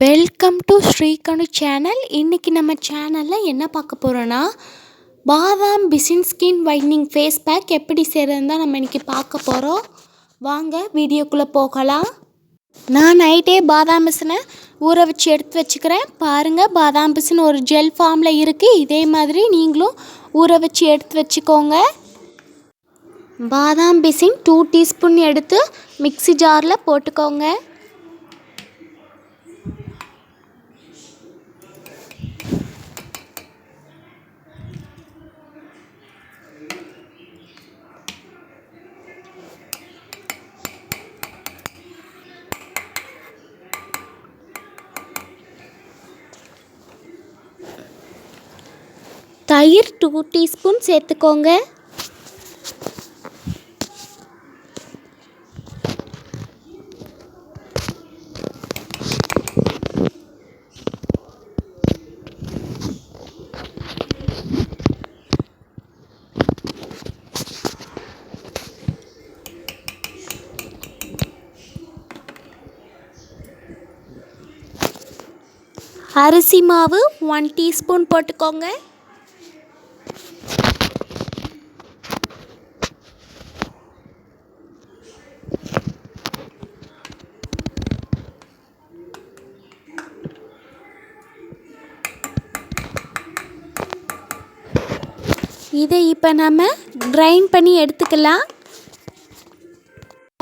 Welcome to ஸ்ரீகனு channel. இன்றைக்கி நம்ம சேனலில் என்ன பார்க்க போகிறோன்னா, பாதாம் பிசின் ஸ்கின் வைட்னிங் ஃபேஸ் பேக் எப்படி செய்கிறதுன்னு தான் நம்ம இன்றைக்கி பார்க்க போகிறோம். வாங்க வீடியோக்குள்ளே போகலாம். நான் நைட்டே பாதாம் பிசினை ஊற வச்சு எடுத்து வச்சுக்கிறேன். பாருங்கள், பாதாம் பிசின் ஒரு ஜெல் ஃபார்மில் இருக்குது. இதே மாதிரி நீங்களும் ஊற வச்சு எடுத்து வச்சுக்கோங்க. பாதாம் பிசின் 2 டீஸ்பூன் எடுத்து மிக்ஸி ஜாரில் போட்டுக்கோங்க. தயிர் 2 டீஸ்பூன் சேர்த்துக்கோங்க. அரிசி மாவு 1 டீஸ்பூன் போட்டுக்கோங்க. இதை இப்போ நம்ம கிரைண்ட் பண்ணி எடுத்துக்கலாம்.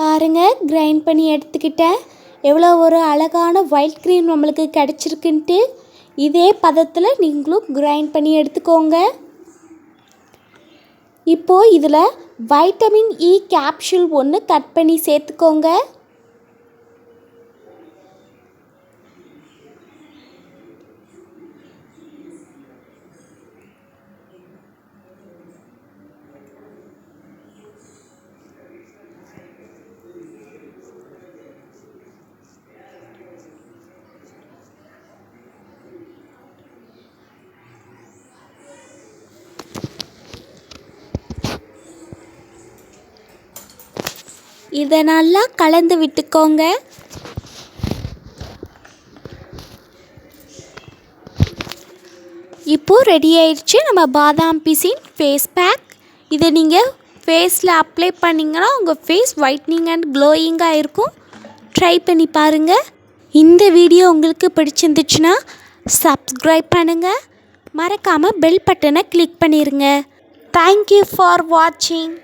பாருங்கள், கிரைண்ட் பண்ணி எடுத்துக்கிட்டேன். எவ்வளோ ஒரு அழகான ஒயிட் க்ரீம் நம்மளுக்கு கிடச்சிருக்குன்ட்டு. இதே பதத்தில் நீங்களும் கிரைண்ட் பண்ணி எடுத்துக்கோங்க. இப்போது இதில் வைட்டமின் இ கேப்சூல் 1 கட் பண்ணி சேர்த்துக்கோங்க. இதை நல்லா கலந்து விட்டுக்கோங்க. இப்போது ரெடி ஆயிடுச்சு நம்ம பாதாம் பிசின் ஃபேஸ் பேக். இதை நீங்கள் ஃபேஸில் அப்ளை பண்ணிங்கன்னா உங்கள் ஃபேஸ் ஒயிட்னிங் அண்ட் க்ளோயிங்காக இருக்கும். ட்ரை பண்ணி பாருங்கள். இந்த வீடியோ உங்களுக்கு பிடிச்சிருந்துச்சுன்னா சப்ஸ்கிரைப் பண்ணுங்கள். மறக்காமல் பெல் பட்டனை கிளிக் பண்ணிடுங்க. தேங்க்யூ ஃபார் வாட்சிங்.